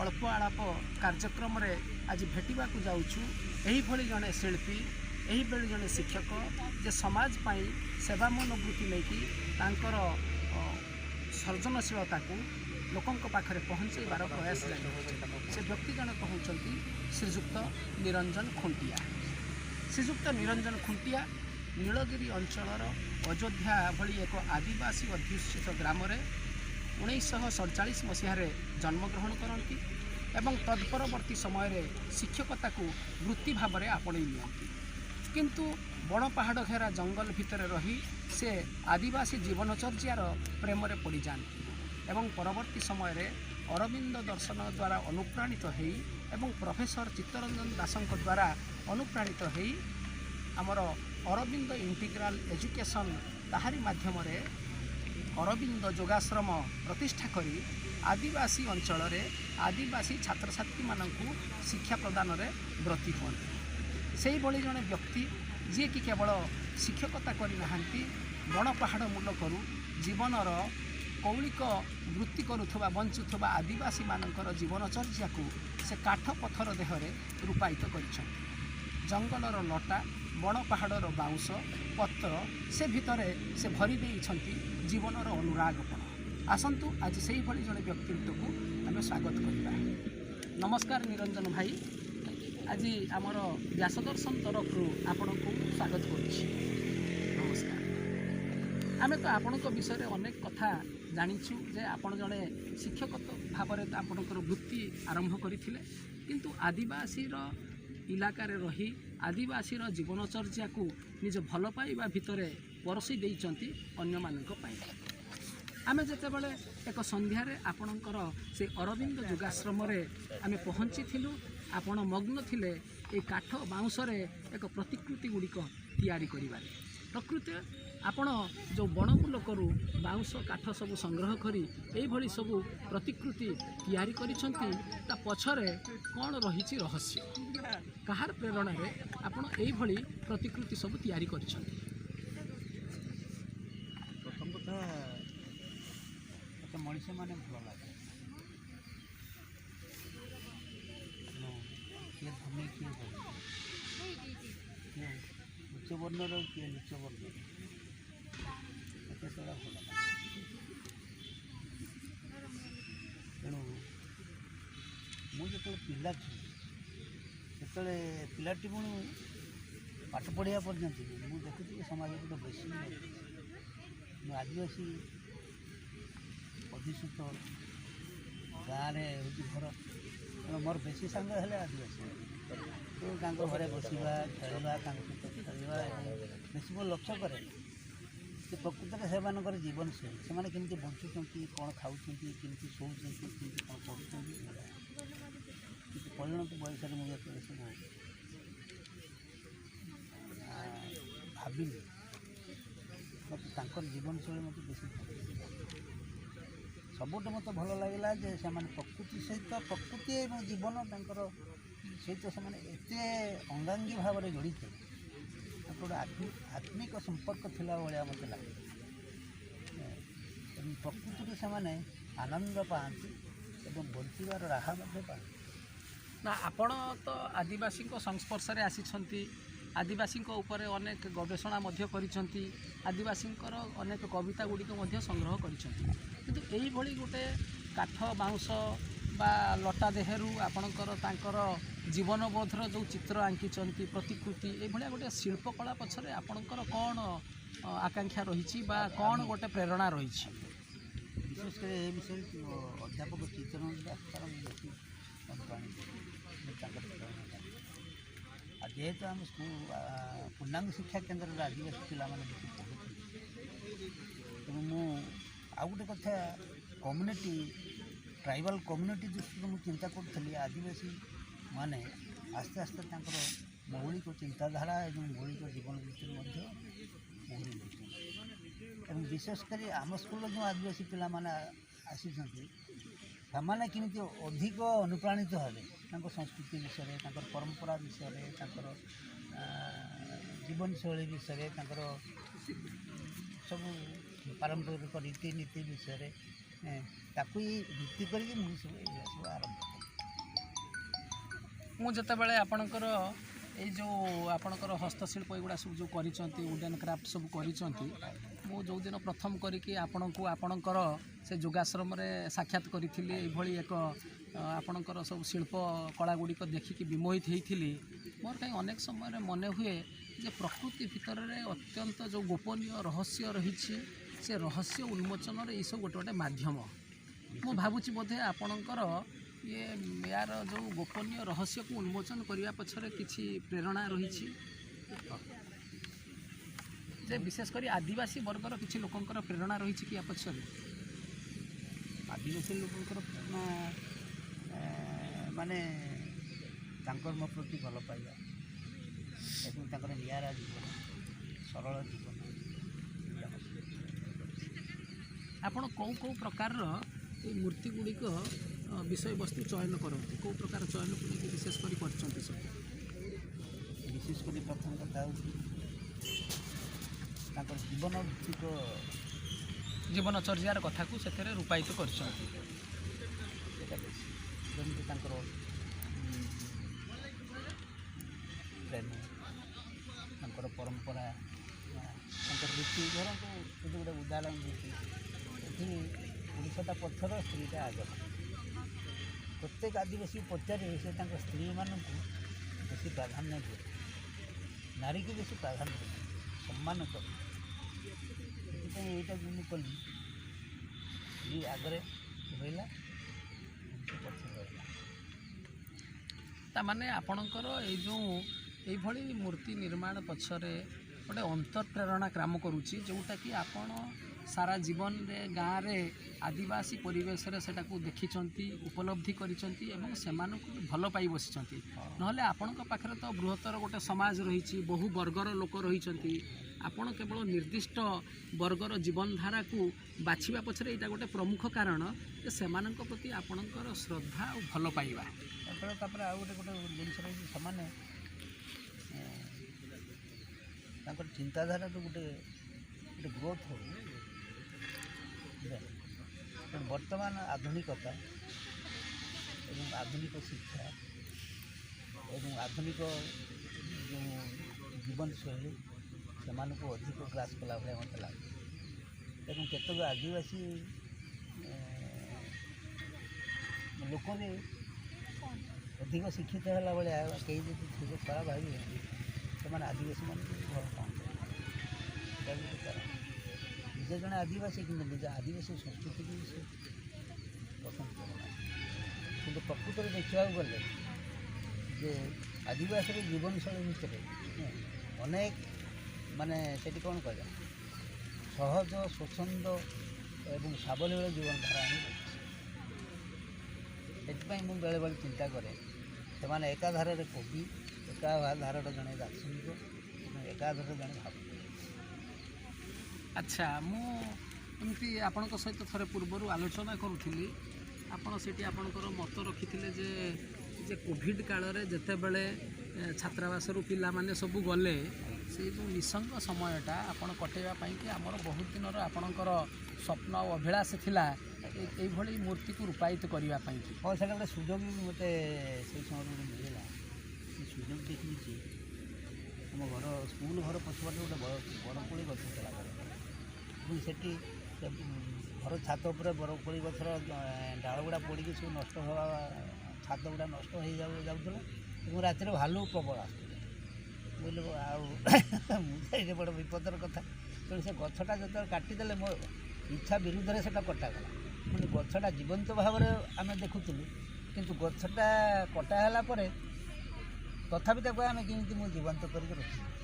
अल्प आलाप कार्यक्रम आज भेटवाक जाऊँ जड़े शिल्पी यही जड़े शिक्षक जे समाज पाई सेवा मनोवृत्ति नहीं सर्जनशीलता को लोकों पाखे पहुँचाइबार प्रयास जारी से व्यक्ति जन कहते श्रीजुक्त निरंजन खुंटिया। श्रीजुक्त निरंजन खुंटिया नीलगिरी अंचलर अयोध्या भली एक आदिवासी अध्युषित ग्राम 1947 मसीह जन्मग्रहण करती एवं तत्परवर्ती समय शिक्षकता को वृत्ति भाव में आपणे नियंती किंतु बण पहाड़ घेरा जंगल भितर रही से आदिवासी जीवनचर्यार प्रेम रे पड़ जाती एवं परवर्ती समय अरविंद दर्शन द्वारा अनुप्राणित होई एवं प्रोफेसर चित्तरंजन दासों द्वारा अनुप्राणित होई आमर अरविंद इंटीग्राल एजुकेशन ताहारी माध्यम अरविंद योगाश्रम प्रतिष्ठा करी आदिवासी अंचल आदिवासी छात्र छात्री मानू शिक्षा प्रदान में ब्रती हुए से ही जड़े व्यक्ति जी कि केवल शिक्षकता करना बण पहाड़ मूलक जीवनर कौलिक वृत्ति करुवा बंचुवा आदिवासी मानकर जीवनचर्या को से काठ पथर देहरे रूपायित कर जंगलर लटा बण पहाड़र बाउंश पत्र से भितर से भरी देइछंती जीवनर अनुरागपण। आसंतु आज से ही जड़े व्यक्तित्व को आम स्वागत करवा। नमस्कार निरंजन भाई, आज आमर व्यासदर्शन तरफ आपण को स्वागत करुच्ची। नमस्कार। आम तो आपण विषय अनेक कथा जानिछु जे आपण जड़े शिक्षक भाव में आपणकर वृत्ति आरंभ करथिले किंतु आदिवासी इलाकार रही आदिवासी जीवनचर्या को निज भल पाइबा भितर परसी देइचंती अन्य मानक पाई। आमे जेते बेले एक संध्यारे आपणकर से अरविंद योगाश्रम आम पहुँची थिलु आपण मग्न थिले ए काठ बाउंसरे एक प्रतिकृति गुड़िक तैयारी करिबारे। प्रकृति आपण जो बणमूल करू बाउंस काठ सब संग्रह करी एई भली सब प्रतिकृति तैयारी करिसंती ता पछरे कौन रही रहस्य कहार प्रेरणा रे आपण एई भली प्रतिकृति सब तैयारी करिसंती। प्रथम कथा मनुष्य माने भल लागे किए धनी किए किए उच्च वर्णर किए नीच वर्ण भल लागे तेणु मुझे पिला से पिलाटी पुणी पाठ पढ़ा पर्यंत मुझे देखुची समाज गोटे बेसी आदिवासी अधिष्ठित गाँव हूँ घर तेणु मोर बेसी सांग है आदिवासी तो घरे बसवा खेलवा सहित खेलवा बेसी मोर लक्ष्य करे प्रकृत में से जीवन शैली से केमती बंचुंट कौन खाऊँ केमती शोचुं केमती कौन पढ़ुं परिणत बयस मुझे सब भाविली मत जीवन शैली मत बेसी सबुठ मत भल लगे जे से प्रकृति सहित प्रकृति और जीवन सहित से अंगांगी भाव में जड़ित गोटे आत्मिक संपर्क थिला भाया मत लगे प्रकृति से आनंद पाती और बंचार राह पाती ना। आपण तो आदिवासी संस्पर्श में आसी आदिवासी उपर अनेक गवेषणा करिसेंती आदिवासी अनेक कविता गुड़िक संग्रह करिसेंती यही भली गोटे काठ बाउंश बा लटा देहरु आपणकर तांकर जीवनबोधर जो चित्र आंकिचंती प्रतिकृति ये भलिया गोटे शिल्पकला पछरे आपणकर कौन आकांक्षा रही कौन गोटे प्रेरणा रही? विशेषकर ये विषय अध्यापक चित्तरंजन दास जेहेतु आम पूर्णांग शिक्षा केन्द्र आदिवासी पिला बेसी पढ़ुते तेणु मु आउ गोटे कथा कम्युनिटी ट्राइबल कम्युनिटी दृष्टि मुझे चिंता करी आदिवासी माने आस्ते आस्ते मौलिक चिंताधारा और मौलिक जीवन वृत्ति मोहरी और विशेषकर आम स्कूल जो आदिवासी पिला आसी से केमती अधिक अनुप्राणित हेले संस्कृति विषय परंपरा विषय जीवन शैली विषय सब पारंपरिक रीतिनीति विषय ताकू भित्ति करके मुझे सब आरंभ ମୁଁ ଯେତେବେଳେ ଆପଣଙ୍କର ଏଇ ଯେଉଁ ଆପଣଙ୍କର ହସ୍ତଶିଳ୍ପ ଏଗୁଡ଼ା ସବୁ ଯେଉଁ କରିଛନ୍ତି ଉଡେନ୍ କ୍ରାଫ୍ଟ ସବୁ କରିଛନ୍ତି ମୁଁ ଯେଉଁଦିନ ପ୍ରଥମ କରିକି ଆପଣଙ୍କୁ ଆପଣଙ୍କର ସେ ଯୋଗାଶ୍ରମରେ ସାକ୍ଷାତ କରିଥିଲି ଏଇଭଳି ଏକ ଆପଣଙ୍କର ସବୁ ଶିଳ୍ପ କଳା ଗୁଡ଼ିକ ଦେଖିକି ବିମୋହିତ ହେଇଥିଲି ମୋର କାହିଁ ଅନେକ ସମୟରେ ମନେ ହୁଏ ଯେ ପ୍ରକୃତି ଭିତରେ ଅତ୍ୟନ୍ତ ଯେଉଁ ଗୋପନୀୟ ରହସ୍ୟ ରହିଛି ସେ ରହସ୍ୟ ଉନ୍ମୋଚନର ଏଇସବୁ ଗୋଟେ ଗୋଟେ ମାଧ୍ୟମ ମୁଁ ଭାବୁଛି ବୋଧେ ଆପଣଙ୍କର ୟାର ଯେଉଁ ଗୋପନୀୟ ରହସ୍ୟକୁ ଉନ୍ମୋଚନ କରିବା ପଛରେ କିଛି ପ୍ରେରଣା ରହିଛି ଯେ ବିଶେଷ କରି ଆଦିବାସୀ ବର୍ଗର କିଛି ଲୋକଙ୍କର ପ୍ରେରଣା ରହିଛି କି ୟା ପଛରେ ଆଦିବାସୀ ଲୋକଙ୍କର ପ୍ରେରଣା ମାନେ ତାଙ୍କର ମୋ ପ୍ରତି ଭଲ ପାଇବା ଏବଂ ତାଙ୍କର ନିଆରା ଜୀବନ ସରଳ ଜୀବନ ଆପଣ କେଉଁ କେଉଁ ପ୍ରକାରର ଏଇ ମୂର୍ତ୍ତି ଗୁଡ଼ିକ ବିଷୟବସ୍ତୁ ଚୟନ କରନ୍ତି କେଉଁ ପ୍ରକାର ଚୟନକୁ ନେଇକି ବିଶେଷ କରି କରିଛନ୍ତି ସବୁ ବିଶେଷ କରି ପ୍ରଥମ କଥା ହେଉଛି ତାଙ୍କର ଜୀବନ ଭିତ୍ତିକ ଜୀବନଚର୍ଯ୍ୟାର କଥାକୁ ସେଥିରେ ରୂପାୟିତ କରିଛନ୍ତି ସେଇଟା ବେଶୀ ଯେମିତି ତାଙ୍କର ପ୍ରେମ ତାଙ୍କର ପରମ୍ପରା ତାଙ୍କର ରୀତି ଧରନ୍ତୁ ଯଦି ଗୋଟେ ଉଦାହରଣ ଦେଇଛି ଏଠି ପୁରୁଷଟା ପଛର ସ୍ତ୍ରୀଟା ଆଗରେ ପ୍ରତ୍ୟେକ ଆଦିବାସୀ ପଚାରିବେ ସେ ତାଙ୍କ ସ୍ତ୍ରୀମାନଙ୍କୁ ବେଶୀ ପ୍ରାଧାନ୍ୟ ଦିଏ ନାରୀକୁ ବେଶୀ ପ୍ରାଧାନ୍ୟ ଦିଏ ସମ୍ମାନ କରେ ସେଥିପାଇଁ ଏଇଟା ମୁଁ କଲି ସ୍ତ୍ରୀ ଆଗରେ ରହିଲା ପଛରେ ରହିଲା ତାମାନେ ଆପଣଙ୍କର ଏଇ ଯେଉଁ ଏଇଭଳି ମୂର୍ତ୍ତି ନିର୍ମାଣ ପଛରେ ଗୋଟେ ଅନ୍ତଃପ୍ରେରଣା କାମ କରୁଛି ଯେଉଁଟାକି ଆପଣ ସାରା ଜୀବନରେ ଗାଁରେ ଆଦିବାସୀ ପରିବେଶରେ ସେଟାକୁ ଦେଖିଛନ୍ତି ଉପଲବ୍ଧି କରିଛନ୍ତି ଏବଂ ସେମାନଙ୍କୁ ଭଲ ପାଇ ବସିଛନ୍ତି ନହେଲେ ଆପଣଙ୍କ ପାଖରେ ତ ବୃହତ୍ତର ଗୋଟେ ସମାଜ ରହିଛି ବହୁ ବର୍ଗର ଲୋକ ରହିଛନ୍ତି ଆପଣ କେବଳ ନିର୍ଦ୍ଦିଷ୍ଟ ବର୍ଗର ଜୀବନଧାରାକୁ ବାଛିବା ପଛରେ ଏଇଟା ଗୋଟେ ପ୍ରମୁଖ କାରଣ ଯେ ସେମାନଙ୍କ ପ୍ରତି ଆପଣଙ୍କର ଶ୍ରଦ୍ଧା ଆଉ ଭଲ ପାଇବା ତାପରେ ଆଉ ଗୋଟେ ଜିନିଷ ରହିଛି ସେମାନେ ତାଙ୍କର ଚିନ୍ତାଧାରାର ଗୋଟେ ଗ୍ରୋଥ୍ ହଉ ବର୍ତ୍ତମାନ ଆଧୁନିକତା ଏବଂ ଆଧୁନିକ ଶିକ୍ଷା ଏବଂ ଆଧୁନିକ ଯେଉଁ ଜୀବନଶୈଳୀ ସେମାନଙ୍କୁ ଅଧିକ ଗ୍ରାସ କଲା ଭଳିଆ ମୋତେ ଲାଗେ ଏବଂ କେତେକ ଆଦିବାସୀ ଲୋକ ବି ଅଧିକ ଶିକ୍ଷିତ ହେଲା ଭଳିଆ କେହି ଯଦି ଥିବେ ଖରାପ ଭାବିବେ ସେମାନେ ଆଦିବାସୀମାନଙ୍କୁ ଭଲ ପାଆନ୍ତି ଏଇଟା ବି ଗୋଟେ କାରଣ ନିଜେ ଜଣେ ଆଦିବାସୀ କିନ୍ତୁ ନିଜ ଆଦିବାସୀ ସଂସ୍କୃତିକୁ ସେ ପସନ୍ଦ କରୁନାହାନ୍ତି କିନ୍ତୁ ପ୍ରକୃତରେ ଦେଖିବାକୁ ଗଲେ ଯେ ଆଦିବାସୀର ଜୀବନଶୈଳୀ ଭିତରେ ଅନେକ ମାନେ ସେଠି କ'ଣ କହିବା ସହଜ ସ୍ୱଚ୍ଛନ୍ଦ ଏବଂ ସାବଲୀଳ ଜୀବନଧାରା ହିଁ ରହିଛି ସେଥିପାଇଁ ମୁଁ ବେଳେବେଳେ ଚିନ୍ତା କରେ ସେମାନେ ଏକାଧାରରେ କବି ଏକାଧାରରେ ଜଣେ ଦାର୍ଶନିକ ଏବଂ ଏକାଧାରରେ ଜଣେ ଭାବକ ଆଚ୍ଛା ମୁଁ ଏମିତି ଆପଣଙ୍କ ସହିତ ଥରେ ପୂର୍ବରୁ ଆଲୋଚନା କରୁଥିଲି ଆପଣ ସେଠି ଆପଣଙ୍କର ମତ ରଖିଥିଲେ ଯେ କୋଭିଡ଼ କାଳରେ ଯେତେବେଳେ ଛାତ୍ରାବାସରୁ ପିଲାମାନେ ସବୁ ଗଲେ ସେଇ ଯେଉଁ ନିଃସଙ୍ଗ ସମୟଟା ଆପଣ କଟେଇବା ପାଇଁକି ଆମର ବହୁତ ଦିନର ଆପଣଙ୍କର ସ୍ୱପ୍ନ ଆଉ ଅଭିଳାଷ ଥିଲା এইভাবে মূর্তিকে রূপায়িত করা পাই ହଁ ସେଇଟା ଗୋଟେ ସୁଯୋଗ ବି ମୋତେ ସେଇ ସମୟରେ ଗୋଟେ ମିଳିଲା ସେ ସୁଯୋଗ ଦେଖିଛି ଆମ ଘର ସ୍କୁଲ ଘର ପଛପଟେ ଗୋଟେ ବରକୋଳି ଗଛ ଥିଲା ଏବଂ ସେଠି ଘର ଛାତ ଉପରେ ବରକୋଳି ଗଛର ଡାଳ ଗୁଡ଼ା ପଡ଼ିକି ସବୁ ନଷ୍ଟ ହେବା ଛାତ ଗୁଡ଼ା ନଷ୍ଟ ହେଇଯାଉଥିଲା ଏବଂ ରାତିରେ ଭାଲୁ ପ୍ରବଳ ଆସୁଥିଲା ବୁଝିଲେ ଆଉ ମୁଁ ଏଇଟା ବଡ଼ ବିପଦର କଥା ତେଣୁ ସେ ଗଛଟା ଯେତେବେଳେ କାଟିଦେଲେ ମୋ ଇଚ୍ଛା ବିରୁଦ୍ଧରେ ସେଇଟା କଟାଗଲା ମାନେ ଗଛଟା ଜୀବନ୍ତ ଭାବରେ ଆମେ ଦେଖୁଥିଲୁ କିନ୍ତୁ ଗଛଟା କଟା ହେଲା ପରେ ତଥାପି ତାକୁ ଆମେ କେମିତି ମୁଁ ଜୀବନ୍ତ କରିକି ରଖିବି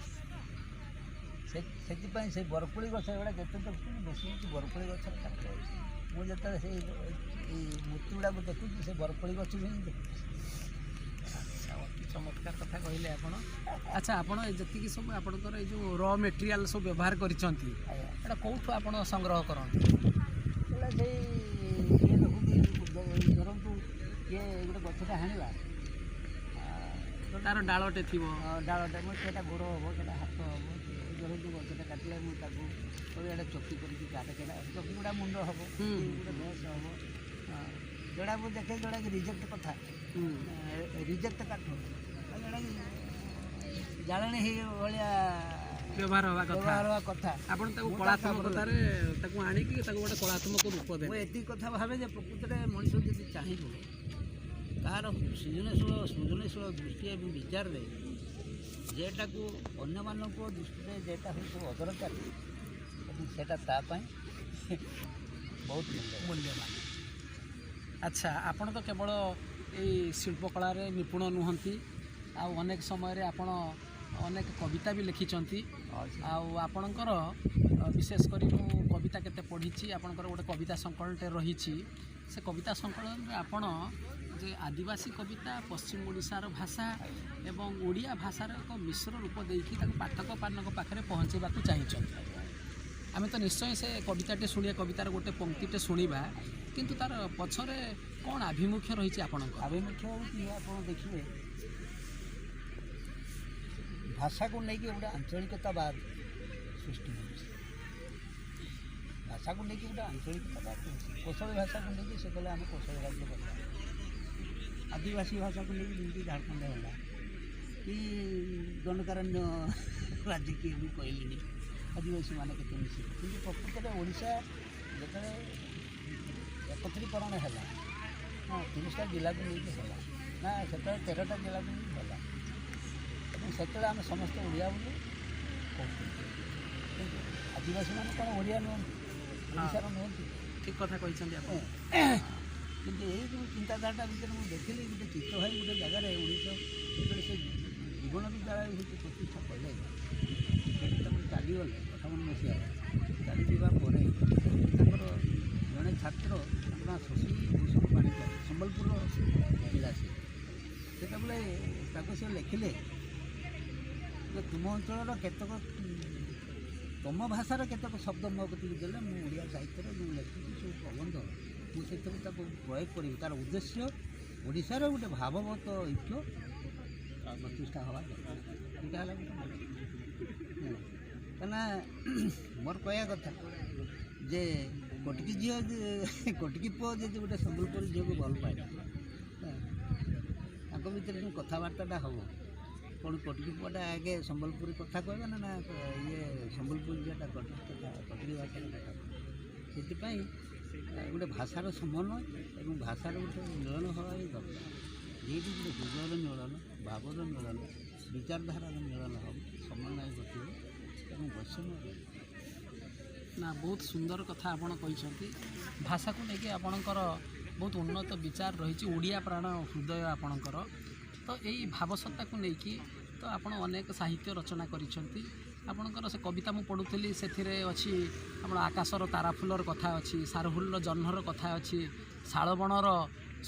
ସେଥିପାଇଁ ସେଇ ବରକୋଳି ଗଛ ଗୁଡ଼ା ଯେତେ ଦେଖୁଛନ୍ତି ବେଶୀ ହେଉଛି ବରକୋଳି ଗଛର କାଠ ଅଛି ମୁଁ ଯେତେବେଳେ ସେଇ ଏଇ ମୂର୍ତ୍ତି ଗୁଡ଼ାକୁ ଦେଖୁଛି ସେ ବରକୋଳି ଗଛ ହିଁ ଦେଖୁଛି ଅତି ଚମତ୍କାର କଥା କହିଲେ ଆପଣ ଆଚ୍ଛା ଆପଣ ଯେତିକି ସବୁ ଆପଣଙ୍କର ଏଇ ଯେଉଁ ର ମେଟେରିଆଲ୍ ସବୁ ବ୍ୟବହାର କରିଛନ୍ତି ଏଇଟା କେଉଁଠୁ ଆପଣ ସଂଗ୍ରହ କରନ୍ତି ସେଇଟା ସେଇ କିଏ ଦେଖନ୍ତି ଧରନ୍ତୁ କିଏ ଗୋଟେ ଗଛଟା ହାଣିଲା ତାର ଡାଳଟେ ଥିବ ଡାଳଟା ମୁଁ ସେଇଟା ଗୋଡ଼ ହେବ ସେଇଟା ହାତ ହେବ ଧରନ୍ତୁ ଗଛଟା କାଟିଲେ ମୁଁ ତାକୁ ଏଇଟା ଚକି କରିକି କାଟେ ସେଇଟା ଚକି ଗୁଡ଼ା ମୁଣ୍ଡ ହେବ ଗୋଟେ ବେସ୍ ହେବ ଯେଉଁଟା ମୁଁ ଦେଖେ ଯେଉଁଟାକି ରିଜେକ୍ଟ କଥା ରିଜେକ୍ଟ କାଠ ଯେଉଁଟାକି ଜାଳେଣୀ ଭଳିଆ ବ୍ୟବହାର ହେବା କଥା। ବ୍ୟବହାର ହେବା କଥା। ଆପଣ ତାକୁ କଳାତ୍ମକତାରେ ତାକୁ ଆଣିକି ତାକୁ ଗୋଟେ କଳାତ୍ମକ ରୂପ ମୁଁ ଦେବେ। ଏତିକି କଥା ଭାବେ ଯେ ପ୍ରକୃତରେ ମଣିଷ ଯଦି ଚାହିଁବ ତାହାର ସୃଜନଶୀଳ ଦୃଷ୍ଟି ଏବଂ ବିଚାରରେ ଯେଟାକୁ ଅନ୍ୟମାନଙ୍କ ଦୃଷ୍ଟିରେ ଯେଟା ହେଉଛି ଅଦରକାରୀ ଏବଂ ସେଇଟା ତା ପାଇଁ ବହୁତ ମୂଲ୍ୟବାନ। ଆଚ୍ଛା, ଆପଣ ତ କେବଳ ଏଇ ଶିଳ୍ପକଳାରେ ନିପୁଣ ନୁହନ୍ତି, ଆଉ ଅନେକ ସମୟରେ ଆପଣ ଅନେକ କବିତା ବି ଲେଖିଛନ୍ତି। ଆଉ ଆପଣଙ୍କର ବିଶେଷ କରି ମୁଁ କବିତା କେତେ ପଢ଼ିଛି, ଆପଣଙ୍କର ଗୋଟେ କବିତା ସଂକଳନଟେ ରହିଛି। ସେ କବିତା ସଂକଳନରେ ଆପଣ ଯେ ଆଦିବାସୀ କବିତା, ପଶ୍ଚିମ ଓଡ଼ିଶାର ଭାଷା ଏବଂ ଓଡ଼ିଆ ଭାଷାର ଏକ ମିଶ୍ର ରୂପ ଦେଇକି ତାକୁ ପାଠକମାନଙ୍କ ପାଖରେ ପହଞ୍ଚାଇବାକୁ ଚାହିଁଛନ୍ତି। ଆମେ ତ ନିଶ୍ଚୟ ସେ କବିତାଟେ ଶୁଣିବା, କବିତାର ଗୋଟେ ପଙ୍କ୍ତିଟେ ଶୁଣିବା, କିନ୍ତୁ ତାର ପଛରେ କ'ଣ ଆଭିମୁଖ୍ୟ ରହିଛି ଆପଣଙ୍କ? ଆଭିମୁଖ୍ୟ ହେଉଛି ଆପଣ ଦେଖିବେ ଭାଷାକୁ ନେଇକି ଗୋଟେ ଆଞ୍ଚଳିକତାବାଦ ସୃଷ୍ଟି ହେଉଛି। ଭାଷାକୁ ନେଇକି ଗୋଟେ ଆଞ୍ଚଳିକତାବାଦ ହେଉଛି। କୋଶଳୀ ଭାଷାକୁ ନେଇକି ସେ କହିଲେ ଆମେ କୋଶଳୀ ରାଜ୍ୟ କରିବା, ଆଦିବାସୀ ଭାଷାକୁ ନେଇକି ଯେମିତି ଝାଡ଼ଖଣ୍ଡ ହେଲା କି ଦଣ୍ଡକାରଣ୍ୟ ରାଜ୍ୟ କିଏ ବି କହିଲେନି, ଆଦିବାସୀମାନେ କେତେ ମିଶିଲେ। କିନ୍ତୁ ପ୍ରକୃତରେ ଓଡ଼ିଶା ଯେତେବେଳେ ଏକତ୍ରୀକରଣ ହେଲା, 30ଟା ଜିଲ୍ଲାକୁ ନେଇକି ହେଲା ନା, ସେତେବେଳେ 13ଟା ଜିଲ୍ଲାକୁ ନେଇକି ହେଲା ଏବଂ ସେତେବେଳେ ଆମେ ସମସ୍ତେ ଓଡ଼ିଆ ବୋଲି କହୁଛୁ। କିନ୍ତୁ ଆଦିବାସୀମାନେ କ'ଣ ଓଡ଼ିଆ ନୁହନ୍ତି, ଓଡ଼ିଶାର ନୁହନ୍ତି? ଠିକ୍ କଥା କହିଛନ୍ତି ଆପଣ। କିନ୍ତୁ ଏଇ ଯେଉଁ ଚିନ୍ତାଧାରାଟା ଭିତରେ ମୁଁ ଦେଖିଲି ଗୋଟେ ଚିତ୍ରଭାଇ ଗୋଟେ ଜାଗାରେ 1941 ସେ ଜୀବନ ବିଦ୍ୟାଳୟ ହେଉଛି ପ୍ରତିଷ୍ଠା କଲେ, ତାଙ୍କୁ ଚାଲିଗଲେ 58 ମସିହାରେ। ଚାଲିଯିବା ପରେ ତାଙ୍କର ଜଣେ ଛାତ୍ର, ତାଙ୍କ ନାଁ ଶଶୀ ଭୂଷଣ ପାଣିଗ୍ରାହୀ, ସମ୍ବଲପୁରର ପିଲା ସେ। ସେତେବେଳେ ତାକୁ ସେ ଲେଖିଲେ ଯେ ତୁମ ଅଞ୍ଚଳର କେତେକ ତୁମ ଭାଷାର କେତେକ ଶବ୍ଦ ମୋ କତିକି ଦେଲେ ମୁଁ ଓଡ଼ିଆ ସାହିତ୍ୟରେ ଯେଉଁ ଲେଖିଛି ସବୁ ପ୍ରବନ୍ଧ ମୁଁ ସେଥିରୁ ତାକୁ ପ୍ରୟୋଗ କରିବି। ତା'ର ଉଦ୍ଦେଶ୍ୟ ଓଡ଼ିଶାର ଗୋଟେ ଭାବଗତ ଐକ୍ୟ ପ୍ରତିଷ୍ଠା ହେବା ଦରକାର। ଏଇଟା ହେଲା ଗୋଟେ କାହିଁକିନା ମୋର କହିବା କଥା ଯେ କଟିକି ଝିଅ, କଟିକି ପୁଅ ଯଦି ଗୋଟେ ସମ୍ବଲପୁରୀ ଝିଅକୁ ଭଲ ପାଏ, ତାଙ୍କ ଭିତରେ ଯେଉଁ କଥାବାର୍ତ୍ତାଟା ହେବ, କ'ଣ କଟିକି ପୁଅଟା ଆଗେ ସମ୍ବଲପୁରୀ କଥା କହିବେ ନା ଇଏ ସମ୍ବଲପୁରୀ ଝିଅଟା କଟିକି ଭାଷାରେ କଥା କହିବେ? ସେଥିପାଇଁ ଗୋଟେ ଭାଷାର ସମନ୍ୱୟ ଏବଂ ଭାଷାର ଗୋଟେ ମିଳନ ହେବା ବି ଦରକାର। ଯେହେତୁ ଗୋଟେ ହୃଦୟର ମିଳନ, ଭାବର ମିଳନ, ବିଚାରଧାରାର ମିଳନ ହେବ, ସମନ୍ୱୟ ଘଟିବ ଏବଂ ବୈଷମ୍ୟ ରହିବ। ନା, ବହୁତ ସୁନ୍ଦର କଥା ଆପଣ କହିଛନ୍ତି। ଭାଷାକୁ ନେଇକି ଆପଣଙ୍କର ବହୁତ ଉନ୍ନତ ବିଚାର ରହିଛି, ଓଡ଼ିଆ ପ୍ରାଣ ହୃଦୟ ଆପଣଙ୍କର। ତ ଏଇ ଭାବସତ୍ତାକୁ ନେଇକି ତ ଆପଣ ଅନେକ ସାହିତ୍ୟ ରଚନା କରିଛନ୍ତି। ଆପଣଙ୍କର ସେ କବିତା ମୁଁ ପଢ଼ୁଥିଲି, ସେଥିରେ ଅଛି ଆପଣ ଆକାଶର ତାରାଫୁଲର କଥା ଅଛି, ସାରହୁଲର ଜହ୍ନର କଥା ଅଛି, ଶାଳବଣର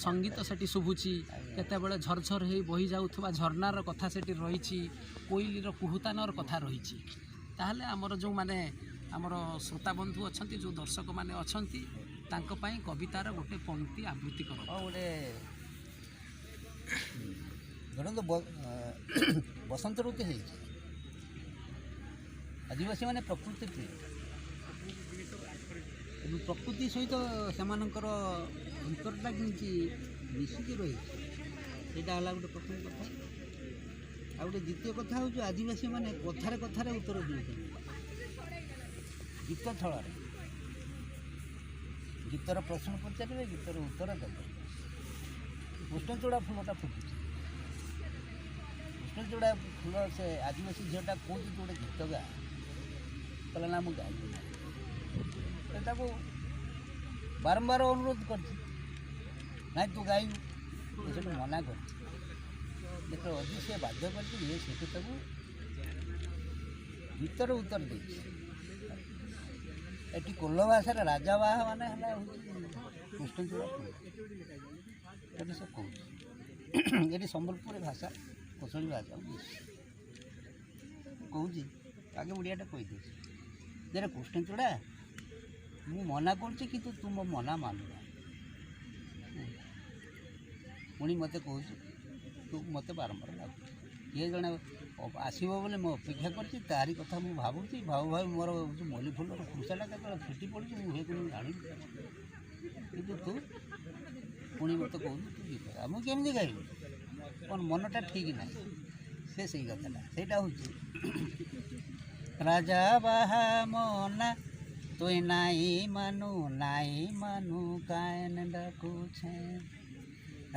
ସଙ୍ଗୀତ ସେଠି ଶୁଭୁଛି, କେତେବେଳେ ଝରଝର ହେଇ ବହି ଯାଉଥିବା ଝର୍ଣ୍ଣାର କଥା ସେଠି ରହିଛି, କୋଇଲିର କୁହୁତାନର କଥା ରହିଛି। ତାହେଲେ ଆମର ଯେଉଁମାନେ ଆମର ଶ୍ରୋତାବନ୍ଧୁ ଅଛନ୍ତି, ଯେଉଁ ଦର୍ଶକମାନେ ଅଛନ୍ତି, ତାଙ୍କ ପାଇଁ କବିତାର ଗୋଟେ ପଂକ୍ତି ଆବୃତ୍ତି କର। ଗୋଟେ ଧରନ୍ତୁ ବସନ୍ତ ଋତୁ ହେଇଛି, ଆଦିବାସୀମାନେ ପ୍ରକୃତି ପ୍ରିୟ ଏବଂ ପ୍ରକୃତି ସହିତ ସେମାନଙ୍କର ଅନ୍ତରଟା କେମିତି ମିଶିକି ରହିଛି, ସେଇଟା ହେଲା ଗୋଟେ ପ୍ରଥମ କଥା। ଆଉ ଗୋଟେ ଦ୍ୱିତୀୟ କଥା ହେଉଛି ଆଦିବାସୀମାନେ କଥାରେ କଥାରେ ଉତ୍ତର ଦେଉଛନ୍ତି, ଗୀତ ଛଳରେ। ଗୀତର ପ୍ରଶ୍ନ ପଚାରିବେ, ଗୀତର ଉତ୍ତର ଦେବେ। କୃଷ୍ଣଚୂଡ଼ା ଫୁଲଟା ଫୁଟୁଛି, କୃଷ୍ଣଚୂଡ଼ା ଫୁଲ, ସେ ଆଦିବାସୀ ଝିଅଟା କହୁଛି ତୁ ଗୋଟେ ଗୀତ ଗା, କହିଲା ନା ମୁଁ ଗାଇବି। ତାକୁ ବାରମ୍ବାର ଅନୁରୋଧ କରିଛି, ନାଇଁ ତୁ ଗାଇବୁ, ସେଠୁ ମନା କରିଛି। ଯେତେବେଳେ ଅଜି ସେ ବାଧ୍ୟ କରିଛି, ଇଏ ସେଠୁ ତାକୁ ଗୀତର ଉତ୍ତର ଦେଇଛି। ଏଠି କୋଲ୍ହ ଭାଷାରେ ରାଜା ବାହା ମାନେ ହେଲା ହେଉଛି କୃଷ୍ଣଚୂଡ଼ା ଫୁଲ, ଏଠି ସେ କହୁଛି। ଏଠି ସମ୍ବଲପୁରୀ ଭାଷା, କୋଶଳୀ ଭାଷା କହୁଛି, ଆଗେ ଓଡ଼ିଆଟା କହିଦେଉଛି ଯେ କୃଷ୍ଣଚୂଡ଼ା ମୁଁ ମନା କରୁଛି କିନ୍ତୁ ତୁ ମୋ ମନା ମାନୁନା। ପୁଣି ମୋତେ କହୁଛୁ ତୁ ମୋତେ ବାରମ୍ବାର ଲାଗୁଛି। କିଏ ଜଣେ ଆସିବ ବୋଲି ମୁଁ ଅପେକ୍ଷା କରିଛି, ତାରି କଥା ମୁଁ ଭାବୁଛି, ଭାବୁ ମୋର ମଲ୍ଲି ଫୁଲର ଖୁସାଟା କେତେବେଳେ ଫୁଟି ପଡ଼ୁଛି ମୁଁ ହୁଏତ ମୁଁ ଜାଣିବି, କିନ୍ତୁ ତୁ ପୁଣି ମୋତେ କହୁଛୁ ତୁ ଗୀତ ଗା। ମୁଁ କେମିତି ଗାଇବି, କ'ଣ ମନଟା ଠିକ୍ ନାହିଁ। ସେ ସେଇ କଥାଟା ସେଇଟା ହେଉଛି ରାଜା ବାହା ମନା তুই নাই মানু কায়ন ডাকুছে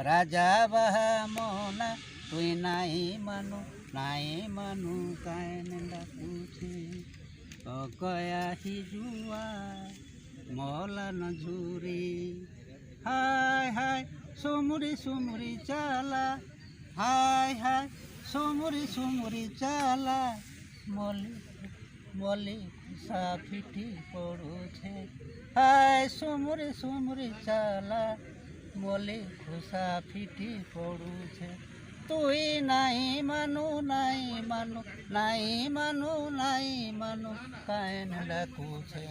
রাজা বাহা মনা তুই নাই মানু কায়ন ডাকুছে কয়া হিজুয়া মলান ঝুরি হায় হায় সুমুরি চালা হায় হায় সুমুরি চালা মলি সাফিটি পড়ুছে হায় সুমুরি চালা মলি সাফিটি পড়ুছে তুই নাই মানু কায়ন ডাকুছে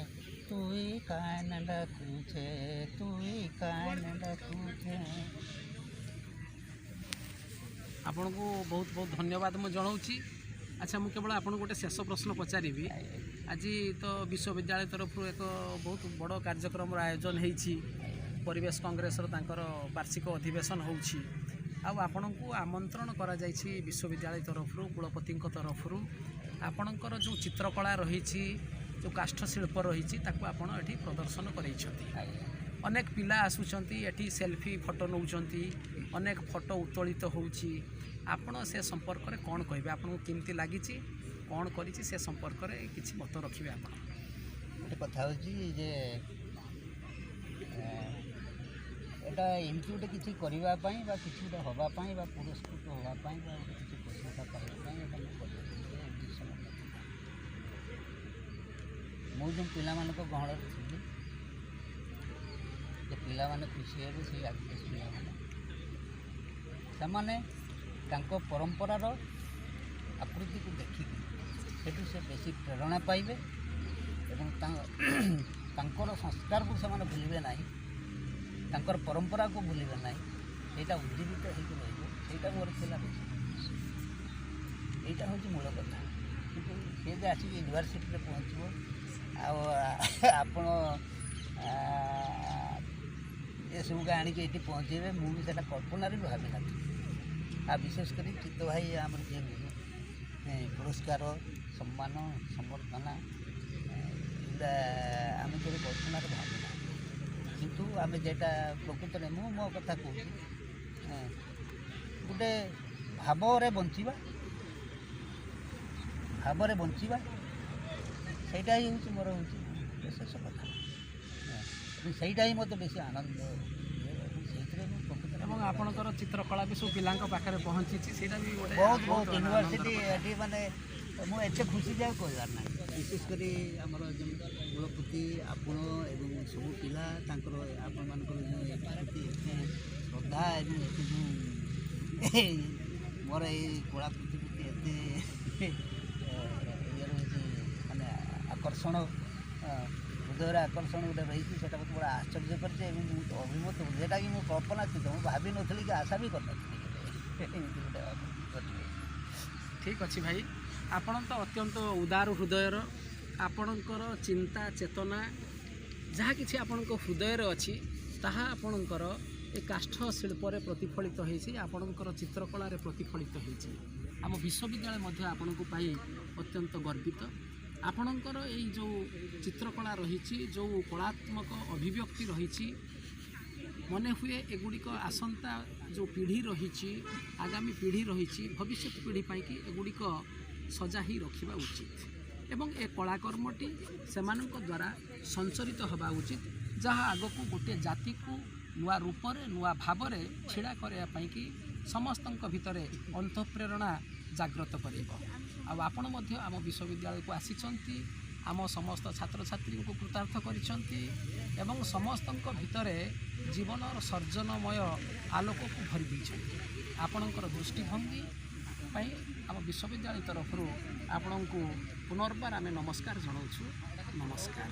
তুই কায়ন ডাকুছে ଆପଣଙ୍କୁ ବହୁତ ବହୁତ ଧନ୍ୟବାଦ ମୁଁ ଜଣାଉଛି। ଆଚ୍ଛା, ମୁଁ କେବଳ ଆପଣଙ୍କୁ ଗୋଟେ ଶେଷ ପ୍ରଶ୍ନ ପଚାରିବି। ଆଜି ତ ବିଶ୍ୱବିଦ୍ୟାଳୟ ତରଫରୁ ଏକ ବହୁତ ବଡ଼ କାର୍ଯ୍ୟକ୍ରମର ଆୟୋଜନ ହେଇଛି। ପରିବେଶ କଂଗ୍ରେସର ତାଙ୍କର ବାର୍ଷିକ ଅଧିବେଶନ ହେଉଛି, ଆଉ ଆପଣଙ୍କୁ ଆମନ୍ତ୍ରଣ କରାଯାଇଛି ବିଶ୍ୱବିଦ୍ୟାଳୟ ତରଫରୁ, କୁଳପତିଙ୍କ ତରଫରୁ। ଆପଣଙ୍କର ଯେଉଁ ଚିତ୍ରକଳା ରହିଛି, ଯେଉଁ କାଷ୍ଠଶିଳ୍ପ ରହିଛି, ତାକୁ ଆପଣ ଏଠି ପ୍ରଦର୍ଶନ କରାଇଛନ୍ତି। ଅନେକ ପିଲା ଆସୁଛନ୍ତି ଏଠି ସେଲ୍ଫି ଫଟୋ ନେଉଛନ୍ତି, ଅନେକ ଫଟୋ ଉତ୍ତୋଳିତ ହେଉଛି। ଆପଣ ସେ ସମ୍ପର୍କରେ କ'ଣ କହିବେ? ଆପଣଙ୍କୁ କେମିତି ଲାଗିଛି, କ'ଣ କରିଛି, ସେ ସମ୍ପର୍କରେ କିଛି ମତ ରଖିବେ ଆପଣ? ଗୋଟେ କଥା ହେଉଛି ଯେ ଏଇଟା ଏମିତି ଗୋଟେ କିଛି କରିବା ପାଇଁ ବା କିଛି ଗୋଟେ ହେବା ପାଇଁ ବା ପୁରସ୍କୃତ ହେବା ପାଇଁ ବା କିଛି ପ୍ରଶଂସା କରିବା ପାଇଁ ଏଇଟା ମୁଁ କରିବାକୁ ଉଦ୍ଦେଶ୍ୟ ନଥିଲା। ମୁଁ ଯେଉଁ ପିଲାମାନଙ୍କ ଗହଣରେ ଥିଲି, ଯେ ପିଲାମାନେ ଖୁସି ହେବେ, ସେଇ ଆଦିବାସୀ ପିଲାମାନେ, ସେମାନେ ତାଙ୍କ ପରମ୍ପରାର ଆକୃତିକୁ ଦେଖିକି ସେଠୁ ସେ ବେଶୀ ପ୍ରେରଣା ପାଇବେ ଏବଂ ତାଙ୍କର ସଂସ୍କାରକୁ ସେମାନେ ଭୁଲିବେ ନାହିଁ, ତାଙ୍କର ପରମ୍ପରାକୁ ଭୁଲିବେ ନାହିଁ। ସେଇଟା ଉଜ୍ଜୀବିତ ହେଇକି ରହିବ, ସେଇଟା ମୋର ଥିଲା ବେଶୀ। ଏଇଟା ହେଉଛି ମୂଳ କଥା। କିନ୍ତୁ ସେ ଯେ ଆସିକି ୟୁନିଭର୍ସିଟିରେ ପହଞ୍ଚିବ ଆଉ ଆପଣ ଏସବୁକୁ ଆଣିକି ଏଠି ପହଞ୍ଚେଇବେ, ମୁଁ ବି ସେଇଟା କଳ୍ପନାରେ ବି ଭାବିନଥିଲି। ଆଉ ବିଶେଷ କରି ଚିତ୍ତ ଭାଇ ଆମର ଯିଏ ପୁରସ୍କାର, ସମ୍ମାନ, ସମ୍ବର୍ଦ୍ଧନା, ଏଗୁଡ଼ା ଆମେ କେବେ କଳ୍ପନାରେ ଭାବୁନା। କିନ୍ତୁ ଆମେ ଯେଟା ପ୍ରକୃତରେ, ମୁଁ ମୋ କଥା କହୁଛି, ଗୋଟେ ଭାବରେ ବଞ୍ଚିବା, ସେଇଟା ହିଁ ହେଉଛି ମୋର ଶେଷ କଥା। ସେଇଟା ହିଁ ମୋତେ ବେଶୀ ଆନନ୍ଦ ଦିଏ ଏବଂ ସେଇଥିରେ ମୁଁ ପ୍ରକୃତରେ ଏବଂ ଆପଣଙ୍କର ଚିତ୍ରକଳା ବି ସବୁ ପିଲାଙ୍କ ପାଖରେ ପହଞ୍ଚିଛି, ସେଇଟା ବି ଗୋଟେ ବହୁତ ୟୁନିଭର୍ସିଟି ଏଠି ମାନେ ମୁଁ ଏତେ ଖୁସି ଯେ ଆଉ କହିବାର ନାହିଁ। ବିଶେଷ କରି ଆମର ଯେଉଁ କୁଳପତି, ଆପଣ ଏବଂ ସବୁ ପିଲା, ତାଙ୍କର ଆପଣମାନଙ୍କର ଯେଉଁ ପ୍ରତି ଏତେ ଶ୍ରଦ୍ଧା ଏବଂ ଏତେ ଯେଉଁ ମୋର ଏଇ କଳାକୃତି ପ୍ରତି ଏତେ ଇଏ ରହିଛି, ମାନେ ଆକର୍ଷଣ, ହୃଦୟରେ ଆକର୍ଷଣ ଗୋଟେ ରହିଛି, ସେଇଟା ମୋତେ ବଡ଼ ଆଶ୍ଚର୍ଯ୍ୟ କରିଛି ଏବଂ ମୁଁ ଅଭିଭୂତ ହେଉଛି। ଯେଉଁଟାକି ମୁଁ କଳ୍ପନା ଥିତ, ମୁଁ ଭାବିନଥିଲି କି ଆଶା ବି କରିନଥିଲି ଏମିତି ଗୋଟେ ଘଟିବ। ଠିକ୍ ଅଛି ଭାଇ, ଆପଣ ତ ଅତ୍ୟନ୍ତ ଉଦାର ହୃଦୟର। ଆପଣଙ୍କର ଚିନ୍ତା ଚେତନା ଯାହା କିଛି ଆପଣଙ୍କ ହୃଦୟରେ ଅଛି, ତାହା ଆପଣଙ୍କର ଏ କାଷ୍ଠ ଶିଳ୍ପରେ ପ୍ରତିଫଳିତ ହୋଇଛି, ଆପଣଙ୍କର ଚିତ୍ରକଳାରେ ପ୍ରତିଫଳିତ ହୋଇଛି। ଆମ ବିଶ୍ୱବିଦ୍ୟାଳୟ ମଧ୍ୟ ଆପଣଙ୍କୁ ପାଇ ଅତ୍ୟନ୍ତ ଗର୍ବିତ। ଆପଣଙ୍କର ଏଇ ଯେଉଁ ଚିତ୍ରକଳା ରହିଛି, ଯେଉଁ କଳାତ୍ମକ ଅଭିବ୍ୟକ୍ତି ରହିଛି, ମନେ ହୁଏ ଏଗୁଡ଼ିକ ଆସନ୍ତା ଯେଉଁ ପିଢ଼ି ରହିଛି, ଆଗାମୀ ପିଢ଼ି ରହିଛି, ଭବିଷ୍ୟତ ପିଢ଼ି ପାଇଁକି ଏଗୁଡ଼ିକ ସଜା ହୋଇ ରଖିବା ଉଚିତ ଏବଂ ଏ କଳାକର୍ମଟି ସେମାନଙ୍କ ଦ୍ୱାରା ସଞ୍ଚରିତ ହେବା ଉଚିତ, ଯାହା ଆଗକୁ ଗୋଟିଏ ଜାତିକୁ ନୂଆ ରୂପରେ, ନୂଆ ଭାବରେ ଛିଡ଼ା କରିବା ପାଇଁକି ସମସ୍ତଙ୍କ ଭିତରେ ଅନ୍ତଃପ୍ରେରଣା ଜାଗ୍ରତ କରିବ। ଆଉ ଆପଣ ମଧ୍ୟ ଆମ ବିଶ୍ୱବିଦ୍ୟାଳୟକୁ ଆସିଛନ୍ତି, ଆମ ସମସ୍ତ ଛାତ୍ରଛାତ୍ରୀଙ୍କୁ କୃତାର୍ଥ କରିଛନ୍ତି ଏବଂ ସମସ୍ତଙ୍କ ଭିତରେ ଜୀବନର ସର୍ଜନମୟ ଆଲୋକକୁ ଭରି ଦେଇଛନ୍ତି। ଆପଣଙ୍କର ଦୃଷ୍ଟିଭଙ୍ଗୀ ପାଇଁ ଆମ ବିଶ୍ୱବିଦ୍ୟାଳୟ ତରଫରୁ ଆପଣଙ୍କୁ ପୁନର୍ବାର ଆମେ ନମସ୍କାର ଜଣାଉଛୁ। ନମସ୍କାର।